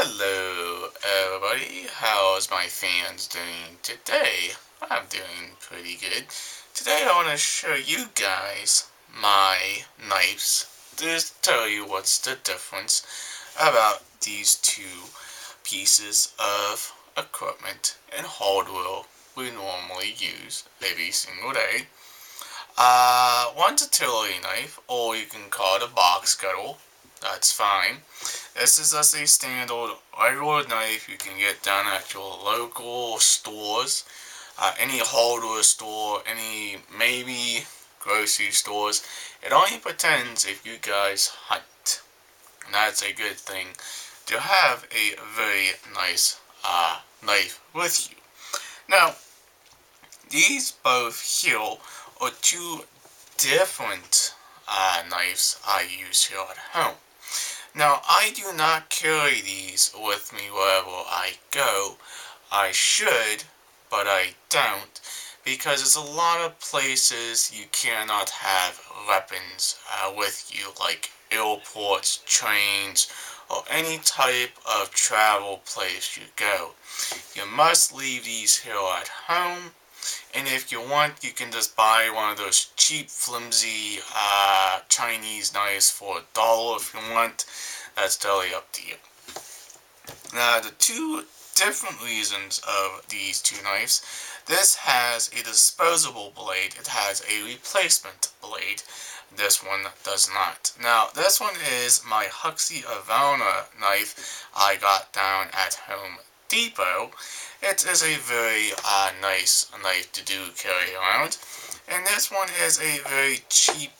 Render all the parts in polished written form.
Hello everybody, how's my fans doing today? I'm doing pretty good. Today I want to show you guys my knives. Just tell you what's the difference about these two pieces of equipment and hardware we normally use every single day. One's a utility knife, or you can call it a box cutter. That's fine. This is just a standard regular knife you can get down at your local stores, any hardware store, any maybe grocery stores. It only pretends if you guys hunt. And that's a good thing to have a very nice knife with you. Now, these both here are two different knives I use here at home. Now, I do not carry these with me wherever I go. I should, but I don't, because there's a lot of places you cannot have weapons with you, like airports, trains, or any type of travel place you go. You must leave these here at home, and if you want, you can just buy one of those cheap, flimsy Chinese knives for $1 if you want. That's totally up to you. Now, the two different reasons of these two knives. This has a disposable blade. It has a replacement blade. This one does not. Now, this one is my Husqvarna knife I got down at Home Depot. It is a very nice knife to do carry around. And this one is a very cheap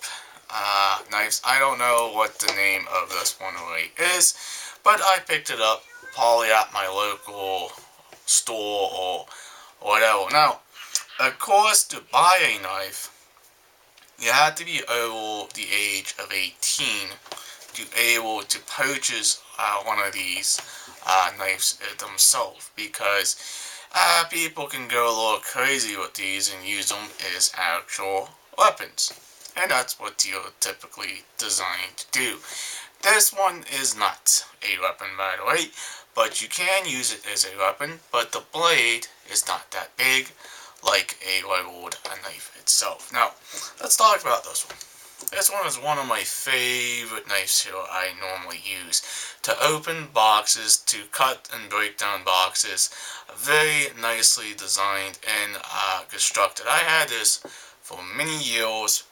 knife. I don't know what the name of this one really is, but I picked it up probably at my local store or whatever. Now, of course, to buy a knife, you have to be over the age of 18 to be able to purchase one of these knives themselves, because people can go a little crazy with these and use them as actual weapons. And that's what you're typically designed to do. This one is not a weapon, by the way, but you can use it as a weapon, but the blade is not that big like a regular knife itself. Now, let's talk about this one. This one is one of my favorite knives here I normally use to open boxes, to cut and break down boxes. Very nicely designed and constructed. I had this for many years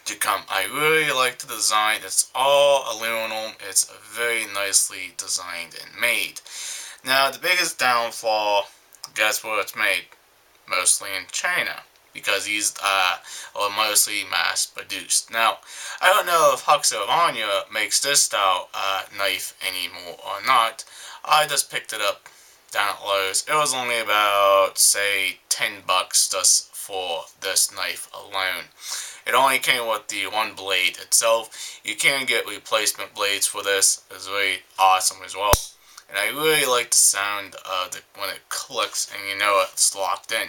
to come. I really like the design. It's all aluminum. It's very nicely designed and made. Now, the biggest downfall, guess where it's made? Mostly in China, because these are mostly mass produced. Now, I don't know if Husqvarna makes this style knife anymore or not. I just picked it up down at Lowe's. It was only about, say, $10 just for this knife alone. It only came with the one blade itself. You can get replacement blades for this. It's very awesome as well. And I really like the sound of when it clicks and you know it's locked in.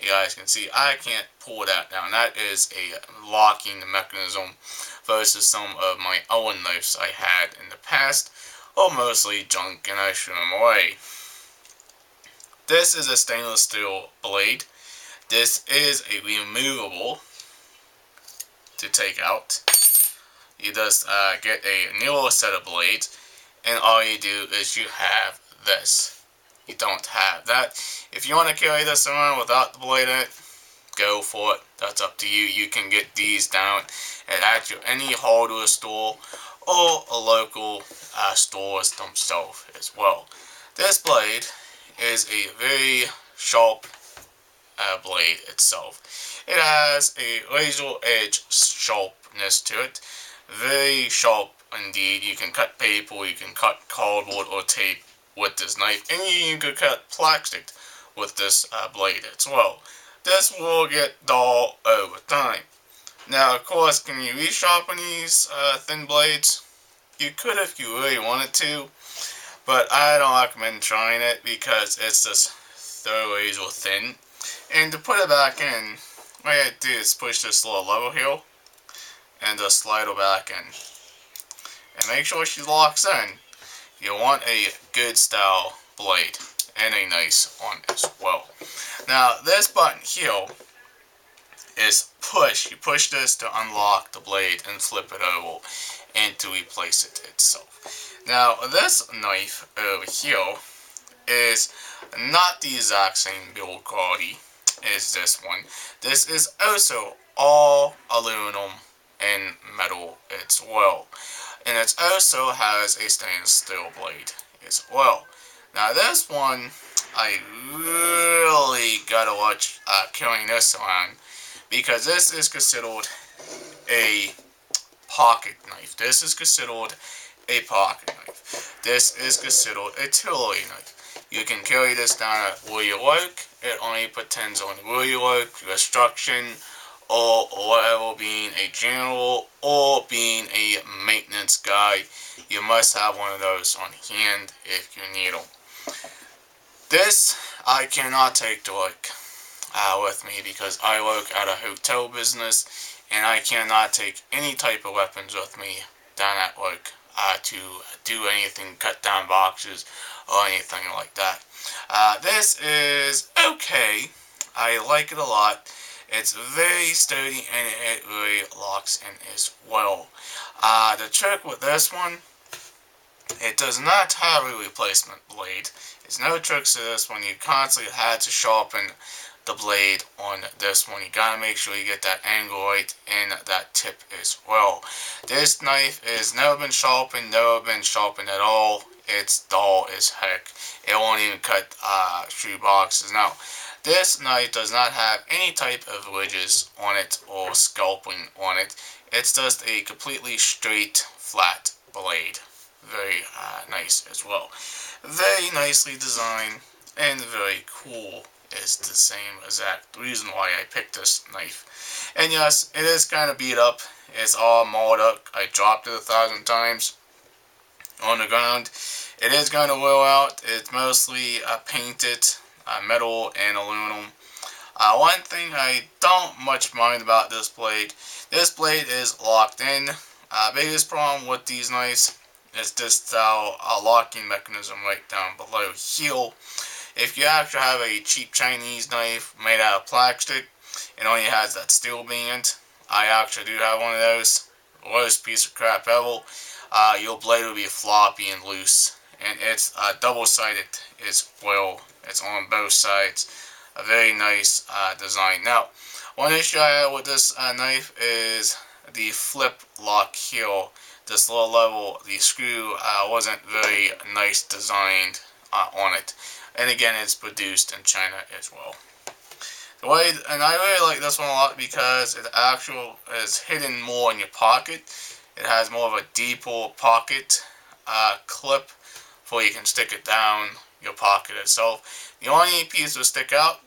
You guys can see I can't pull that down. That is a locking mechanism versus some of my own knives I had in the past. Or mostly junk and I threw them away. This is a stainless steel blade. This is a removable to take out. You just get a newer set of blades, and all you do is you have this. You don't have that. If you want to carry this around without the blade in it, go for it. That's up to you. You can get these down at any hardware store or a local stores themselves as well. This blade is a very sharp blade itself. It has a razor edge sharpness to it. Very sharp indeed. You can cut paper, you can cut cardboard or tape with this knife, and you can cut plastic with this blade as well. This will get dull over time. Now, of course, can you resharpen these thin blades? You could if you really wanted to, but I don't recommend trying it because it's just so razor thin. And to put it back in, what I do is push this little lever here and just slide her back in. And make sure she locks in. You want a good style blade and a nice one as well. Now this button here is push. You push this to unlock the blade and flip it over and to replace it itself. Now this knife over here is not the exact same build quality as this one. This is also all aluminum and metal as well. And it also has a stainless steel blade as well. Now this one, I really gotta watch carrying this around because this is considered a pocket knife. This is considered a pocket knife. This is considered a artillery knife. You can carry this down at where you work. It only depends on where you work, your instruction, or whatever, being a general or being a maintenance guy. You must have one of those on hand if you need them. This I cannot take to work with me because I work at a hotel business and I cannot take any type of weapons with me down at work to do anything, cut down boxes or anything like that. This is okay. I like it a lot. It's very sturdy and it really locks in as well. The trick with this one, it does not have a replacement blade. There's no tricks to this one. You constantly had to sharpen the blade on this one. You gotta make sure you get that angle right and that tip as well. This knife has never been sharpened at all. It's dull as heck. It won't even cut shoe boxes. Now, this knife does not have any type of ridges on it or scalping on it. It's just a completely straight, flat blade. Very nice as well. Very nicely designed and very cool is the same exact reason why I picked this knife. And yes, it is kind of beat up. It's all mauled up. I dropped it 1,000 times on the ground. It is going to wear out. It's mostly painted metal and aluminum. One thing I don't much mind about this blade is locked in. Biggest problem with these knives is this locking mechanism right down below here. If you actually have a cheap Chinese knife made out of plastic and only has that steel band, I actually do have one of those. Worst piece of crap ever. Your blade will be floppy and loose, and it's double-sided as well. It's on both sides. A very nice design. Now, one issue I have with this knife is the flip lock here. This low level, the screw wasn't very nice designed on it. And again, it's produced in China as well. And I really like this one a lot because it actually is hidden more in your pocket. It has more of a deeper pocket clip where you can stick it down your pocket itself. The only piece will stick out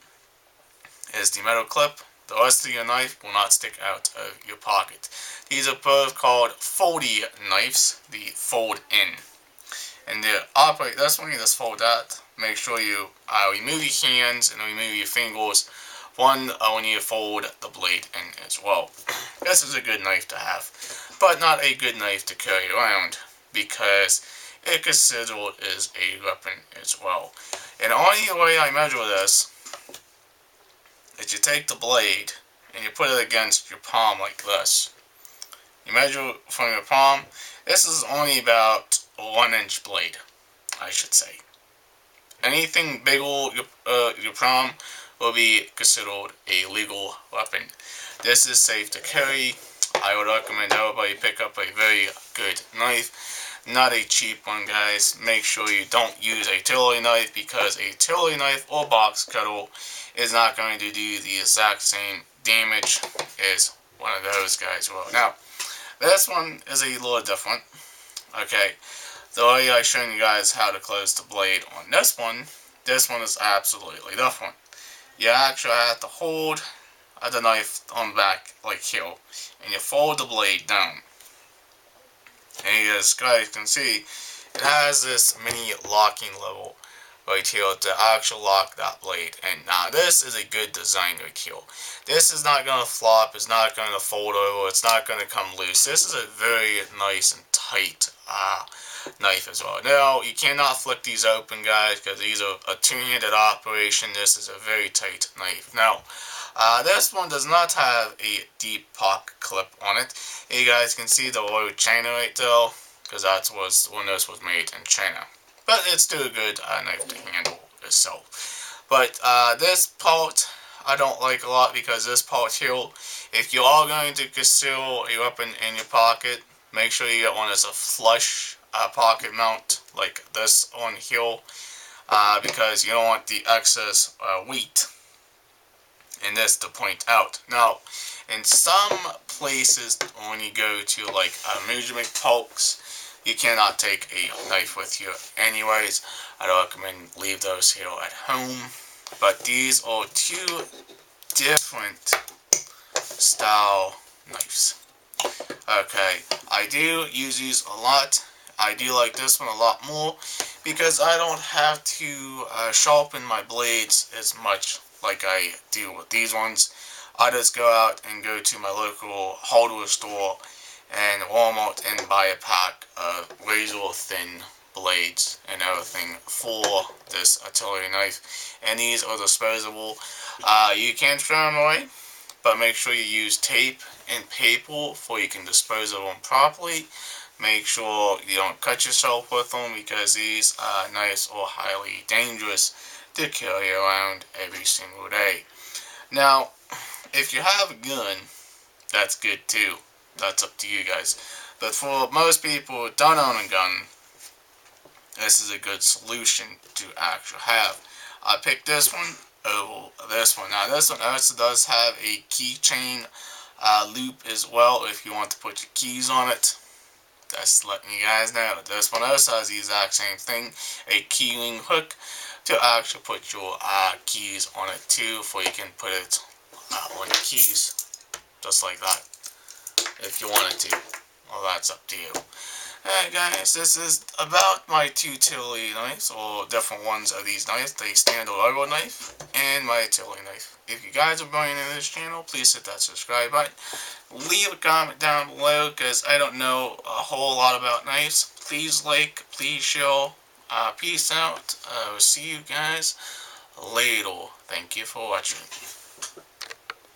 is the metal clip. The rest of your knife will not stick out of your pocket. These are both called foldy knives, the fold in. And to operate this one, you just fold that. Make sure you remove your hands and remove your fingers when you fold the blade in as well. This is a good knife to have, but not a good knife to carry around because it considered as a weapon as well. And the only way I measure this is you take the blade and you put it against your palm like this. You measure from your palm. This is only about a 1-inch blade, I should say. Anything bigger your palm will be considered a legal weapon. This is safe to carry. I would recommend everybody pick up a very good knife, not a cheap one, guys. Make sure you don't use a artillery knife because a artillery knife or box cutter is not going to do the exact same damage as one of those guys will. Now, this one is a little different. Okay, the way I showed you guys how to close the blade on this one is absolutely different. You actually have to hold the knife on the back like here, and you fold the blade down. And as you guys can see, it has this mini locking level right here to actually lock that blade. And now this is a good design right here. This is not going to flop, it's not going to fold over, it's not going to come loose. This is a very nice and tight knife as well. Now, you cannot flip these open, guys, because these are a two-handed operation. This is a very tight knife. Now, this one does not have a deep pocket clip on it. You guys can see the word China right there, because that's when this was made in China. But it's still a good knife to handle itself. But this part I don't like a lot, because this part here, if you are going to conceal a weapon in your pocket, make sure you get one that's a flush pocket mount like this on here, because you don't want the excess weight in this to point out. Now, in some places, when you go to like amusement parks, you cannot take a knife with you anyways. I recommend leave those here at home. But these are two different style knives. Okay, I do use these a lot. I do like this one a lot more because I don't have to sharpen my blades as much like I do with these ones. I just go out and go to my local hardware store and Walmart and buy a pack of razor thin blades and everything for this artillery knife. And these are disposable. You can throw them away, but make sure you use tape and paper before you can dispose of them properly. Make sure you don't cut yourself with them, because these knives are highly dangerous to carry around every single day. Now, if you have a gun, that's good too. That's up to you guys. But for most people who don't own a gun, this is a good solution to actually have. I picked this one over this one. Now, this one also does have a keychain loop as well if you want to put your keys on it. Just letting you guys know. This one also has the exact same thing, a keyring hook to actually put your keys on it too, before you can put it on the keys, just like that, if you wanted to. Well, that's up to you. Alright guys, this is about my two artillery knives, or different ones of these knives, the standard Lego knife and my artillery knife. If you guys are brand new to this channel, please hit that subscribe button. Leave a comment down below, because I don't know a whole lot about knives. Please like, please share. Peace out. See you guys later. Thank you for watching.